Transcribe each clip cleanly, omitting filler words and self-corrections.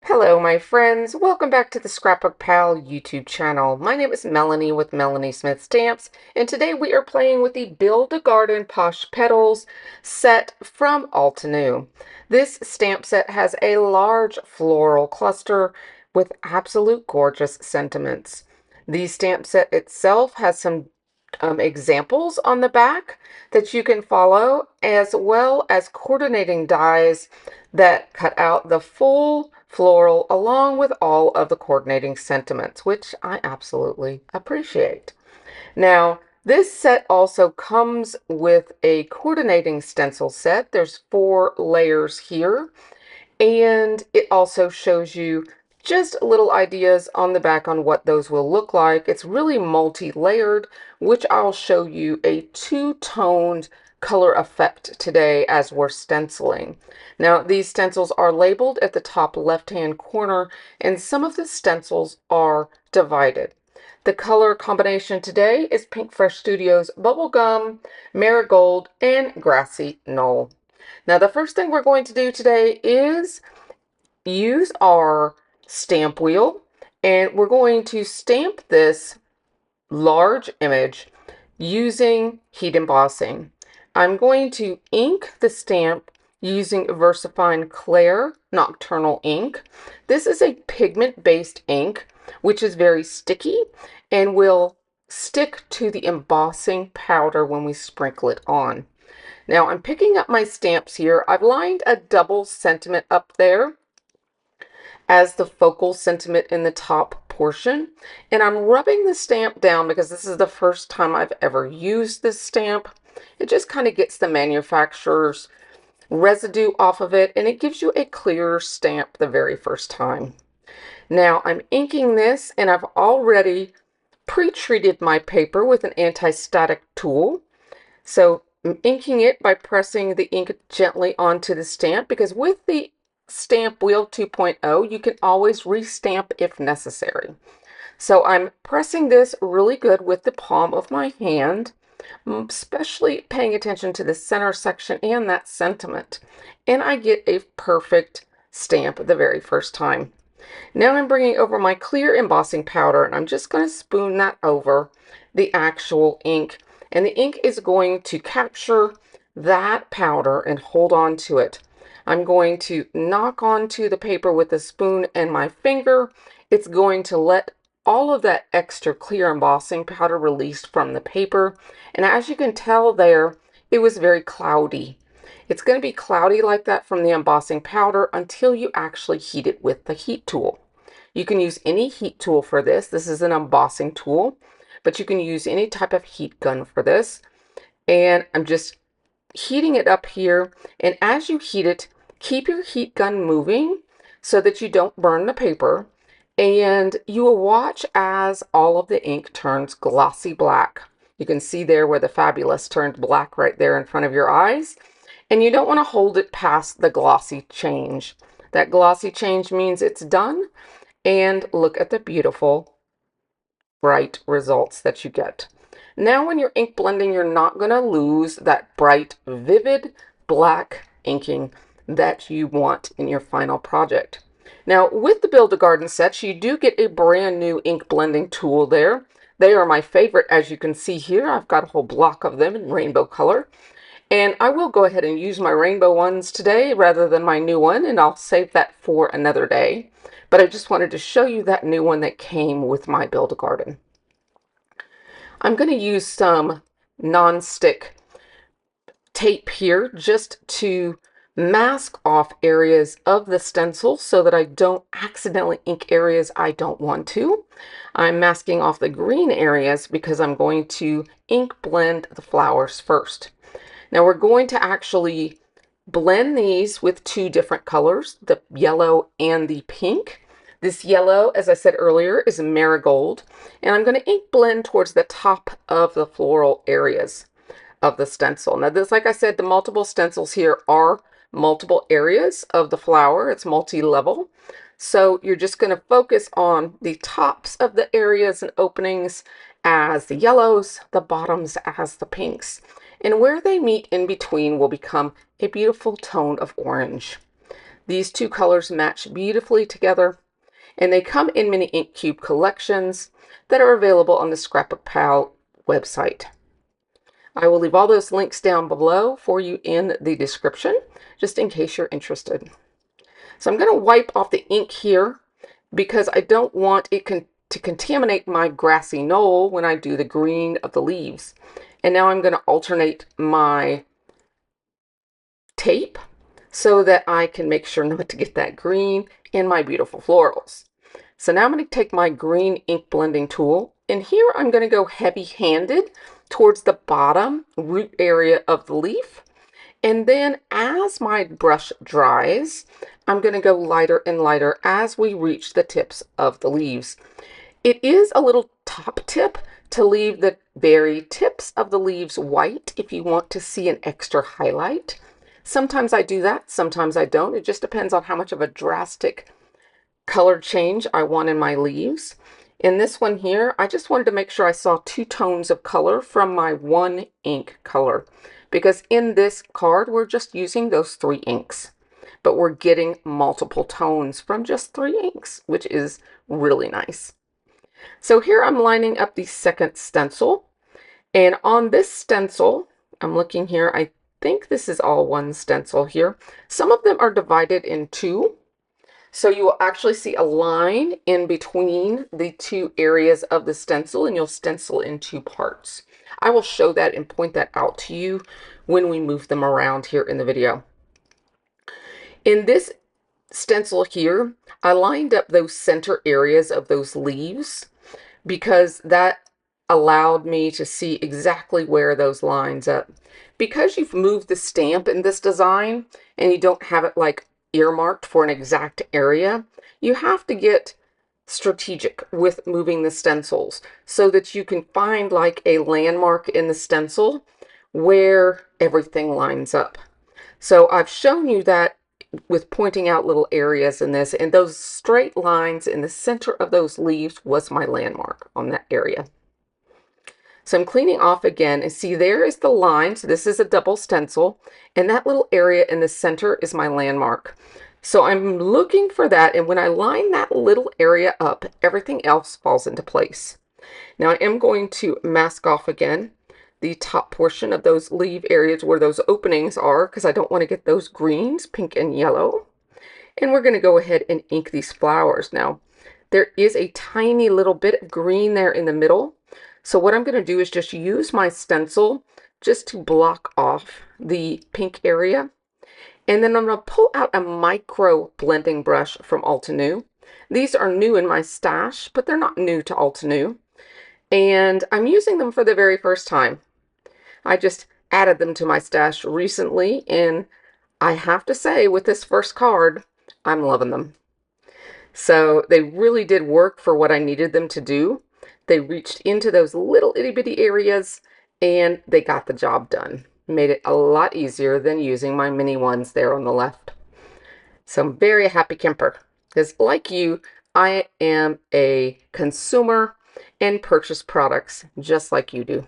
Hello, my friends. Welcome back to the ScrapbookPal YouTube channel. My name is Melanie with Melanie Smith Stamps, and today we are playing with the Build a Garden Posh Petals set from Altenew. This stamp set has a large floral cluster with absolute gorgeous sentiments. The stamp set itself has some examples on the back that you can follow, as well as coordinating dies that cut out the full floral along with all of the coordinating sentiments, which I absolutely appreciate. Now, this set also comes with a coordinating stencil set. There's 4 layers here, and it also shows you just little ideas on the back on what those will look like. It's really multi-layered, which I'll show you a two-toned color effect today as we're stenciling. Now, these stencils are labeled at the top left-hand corner, and some of the stencils are divided. The color combination today is Pinkfresh Studios Bubblegum, Marigold, and Grassy Knoll. Now, the first thing we're going to do today is use our stamp wheel, and we're going to stamp this large image using heat embossing. I'm going to ink the stamp using VersaFine Clair Nocturnal ink. This is a pigment-based ink, which is very sticky and will stick to the embossing powder when we sprinkle it on. Now I'm picking up my stamps here. I've lined a double sentiment up there as the focal sentiment in the top portion, and I'm rubbing the stamp down because this is the first time I've ever used this stamp. It just kind of gets the manufacturer's residue off of it, and it gives you a clearer stamp the very first time. Now I'm inking this, and I've already pre-treated my paper with an anti-static tool. So I'm inking it by pressing the ink gently onto the stamp, because with the Stampwheel 2.0, you can always restamp if necessary. So I'm pressing this really good with the palm of my hand, especially paying attention to the center section and that sentiment. And I get a perfect stamp the very first time. Now I'm bringing over my clear embossing powder, and I'm just going to spoon that over the actual ink. And the ink is going to capture that powder and hold on to it. I'm going to knock onto the paper with a spoon and my finger. It's going to let all of that extra clear embossing powder release from the paper. And as you can tell there, it was very cloudy. It's going to be cloudy like that from the embossing powder until you actually heat it with the heat tool. You can use any heat tool for this. This is an embossing tool, but you can use any type of heat gun for this. And I'm just heating it up here. And as you heat it, keep your heat gun moving so that you don't burn the paper. And you will watch as all of the ink turns glossy black. You can see there where the Fabulous turned black right there in front of your eyes. And you don't want to hold it past the glossy change. That glossy change means it's done. And look at the beautiful bright results that you get. Now when you're ink blending, you're not going to lose that bright, vivid black inking that you want in your final project. Now with the Build a Garden sets, you do get a brand new ink blending tool there. They are my favorite, as you can see here. I've got a whole block of them in rainbow color. And I will go ahead and use my rainbow ones today rather than my new one, and I'll save that for another day. But I just wanted to show you that new one that came with my Build a Garden. I'm going to use some non-stick tape here just to mask off areas of the stencil so that I don't accidentally ink areas I don't want to. I'm masking off the green areas because I'm going to ink blend the flowers first. Now we're going to actually blend these with 2 different colors, the yellow and the pink. This yellow, as I said earlier, is Marigold, and I'm going to ink blend towards the top of the floral areas of the stencil. Now this, like I said, the multiple stencils here are multiple areas of the flower. It's multi-level. So you're just going to focus on the tops of the areas and openings as the yellows, the bottoms as the pinks. And where they meet in between will become a beautiful tone of orange. These two colors match beautifully together, and they come in mini ink cube collections that are available on the ScrapbookPal website. I will leave all those links down below for you in the description, just in case you're interested. So I'm going to wipe off the ink here because I don't want it to contaminate my grassy knoll when I do the green of the leaves. And now I'm going to alternate my tape so that I can make sure not to get that green in my beautiful florals. So now I'm going to take my green ink blending tool, and here I'm going to go heavy-handed towards the bottom root area of the leaf. And then as my brush dries, I'm going to go lighter and lighter as we reach the tips of the leaves. It is a little top tip to leave the very tips of the leaves white if you want to see an extra highlight. Sometimes I do that, sometimes I don't. It just depends on how much of a drastic color change I want in my leaves. In this one here, I just wanted to make sure I saw 2 tones of color from my 1 ink color, because in this card we're just using those 3 inks, but we're getting multiple tones from just 3 inks, which is really nice. So here I'm lining up the second stencil, and on this stencil, I'm looking here, I think this is all one stencil here. Some of them are divided in 2. So you will actually see a line in between the 2 areas of the stencil, and you'll stencil in 2 parts. I will show that and point that out to you when we move them around here in the video. In this stencil here, I lined up those center areas of those leaves because that allowed me to see exactly where those lines up. Because you've moved the stamp in this design and you don't have it like earmarked for an exact area, you have to get strategic with moving the stencils so that you can find like a landmark in the stencil where everything lines up. So I've shown you that with pointing out little areas in this, and those straight lines in the center of those leaves was my landmark on that area. So I'm cleaning off again, and see there is the line. So this is a double stencil, and that little area in the center is my landmark. So I'm looking for that, and when I line that little area up, everything else falls into place. Now I am going to mask off again the top portion of those leaf areas where those openings are, because I don't want to get those greens, pink and yellow. And we're going to go ahead and ink these flowers. Now there is a tiny little bit of green there in the middle. So what I'm going to do is just use my stencil just to block off the pink area. And then I'm going to pull out a micro blending brush from Altenew. These are new in my stash, but they're not new to Altenew. And I'm using them for the very first time. I just added them to my stash recently, and I have to say, with this first card, I'm loving them. So they really did work for what I needed them to do. They reached into those little itty bitty areas and they got the job done. Made it a lot easier than using my mini ones there on the left. So I'm very happy camper, because like you, I am a consumer and purchase products just like you do.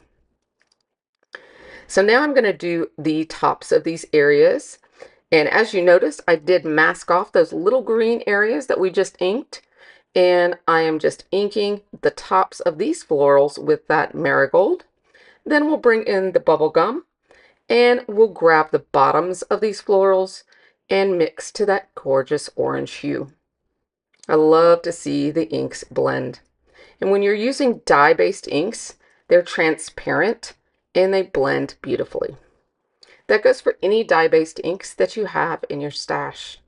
So now I'm going to do the tops of these areas. And as you notice, I did mask off those little green areas that we just inked. And I am just inking the tops of these florals with that marigold. Then we'll bring in the bubble gum, and we'll grab the bottoms of these florals and mix to that gorgeous orange hue. I love to see the inks blend. And when you're using dye-based inks, they're transparent and they blend beautifully. That goes for any dye-based inks that you have in your stash.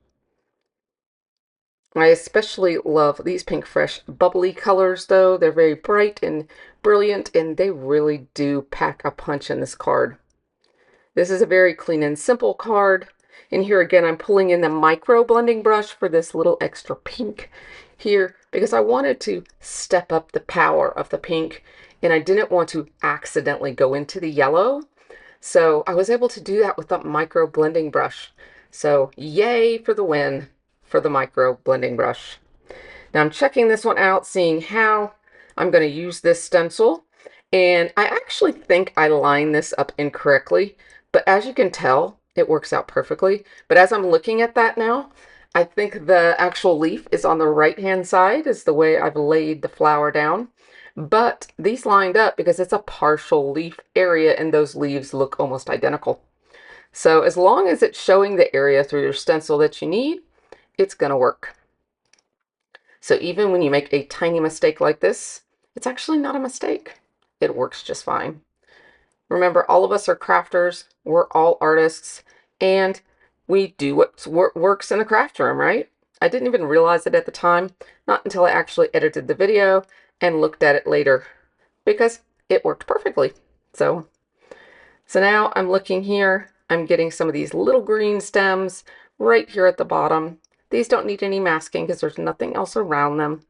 I especially love these Pinkfresh bubbly colors though. They're very bright and brilliant, and they really do pack a punch in this card. This is a very clean and simple card. And here again, I'm pulling in the micro blending brush for this little extra pink here because I wanted to step up the power of the pink, and I didn't want to accidentally go into the yellow. So I was able to do that with the micro blending brush. So yay for the win for the micro blending brush. Now I'm checking this one out, seeing how I'm going to use this stencil. And I actually think I lined this up incorrectly, but as you can tell, it works out perfectly. But as I'm looking at that now, I think the actual leaf is on the right-hand side is the way I've laid the flower down. But these lined up because it's a partial leaf area and those leaves look almost identical. So as long as it's showing the area through your stencil that you need, it's going to work. So even when you make a tiny mistake like this, it's actually not a mistake. It works just fine. Remember, all of us are crafters. We're all artists, and we do what works in the craft room, right? I didn't even realize it at the time, not until I actually edited the video and looked at it later, because it worked perfectly. So now I'm looking here. I'm getting some of these little green stems right here at the bottom. These don't need any masking because there's nothing else around them.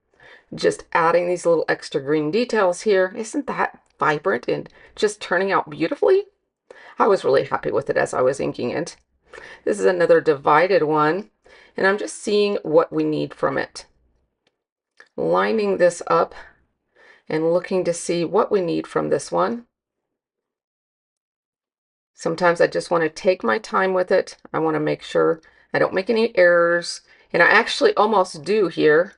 Just adding these little extra green details here. Isn't that vibrant and just turning out beautifully? I was really happy with it as I was inking it. This is another divided one, and I'm just seeing what we need from it. Lining this up and looking to see what we need from this one. Sometimes I just want to take my time with it. I want to make sure I don't make any errors. And I actually almost do here,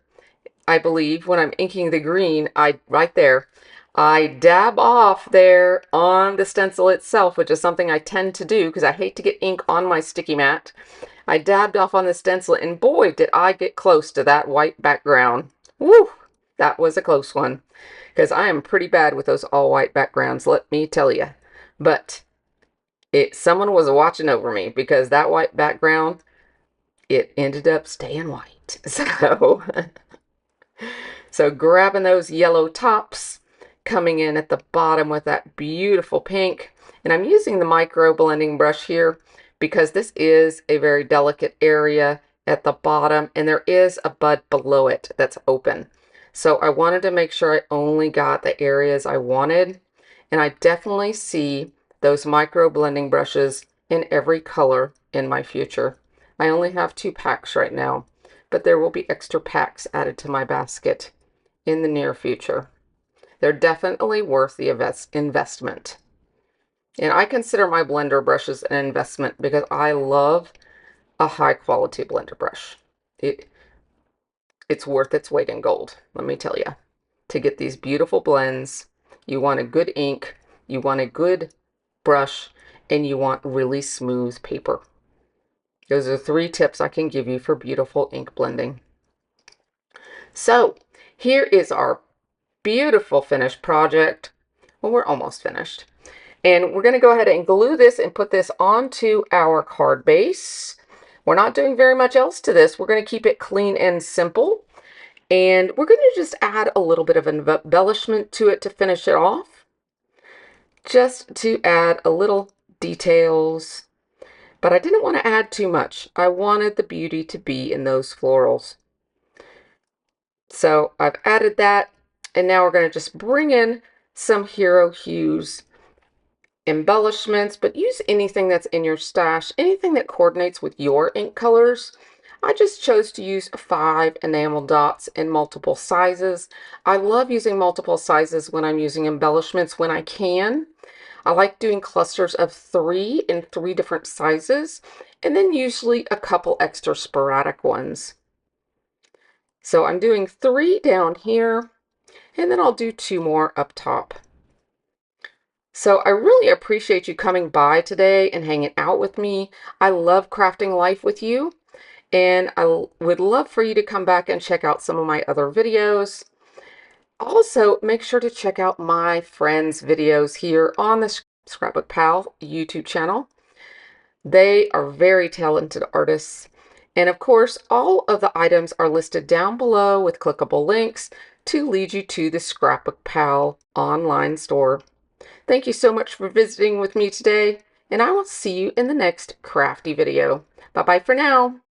I believe, when I'm inking the green, right there, I dab off there on the stencil itself, which is something I tend to do because I hate to get ink on my sticky mat. I dabbed off on the stencil, and boy, did I get close to that white background. Woo! That was a close one because I am pretty bad with those all white backgrounds, let me tell you. But someone was watching over me because that white background, it ended up staying white. So grabbing those yellow tops, coming in at the bottom with that beautiful pink. And I'm using the micro blending brush here because this is a very delicate area at the bottom and there is a bud below it that's open. So I wanted to make sure I only got the areas I wanted. And I definitely see those micro blending brushes in every color in my future. I only have 2 packs right now, but there will be extra packs added to my basket in the near future. They're definitely worth the investment. And I consider my blender brushes an investment because I love a high quality blender brush. It's worth its weight in gold, let me tell you. To get these beautiful blends, you want a good ink, you want a good brush, and you want really smooth paper. Those are 3 tips I can give you for beautiful ink blending. So here is our beautiful finished project. Well, we're almost finished. And we're going to go ahead and glue this and put this onto our card base. We're not doing very much else to this. We're going to keep it clean and simple. And we're going to just add a little bit of embellishment to it to finish it off. Just to add a little details. But I didn't want to add too much. I wanted the beauty to be in those florals. So I've added that. And now we're going to just bring in some Hero Hues embellishments, but use anything that's in your stash, anything that coordinates with your ink colors. I just chose to use 5 enamel dots in multiple sizes. I love using multiple sizes when I'm using embellishments when I can. I like doing clusters of 3 in 3 different sizes, and then usually a couple extra sporadic ones. So I'm doing 3 down here, and then I'll do 2 more up top. So I really appreciate you coming by today and hanging out with me. I love crafting life with you, and I would love for you to come back and check out some of my other videos. Also, make sure to check out my friends' videos here on the ScrapbookPal YouTube channel. They are very talented artists. And of course, all of the items are listed down below with clickable links to lead you to the ScrapbookPal online store. Thank you so much for visiting with me today, and I will see you in the next crafty video. Bye-bye for now.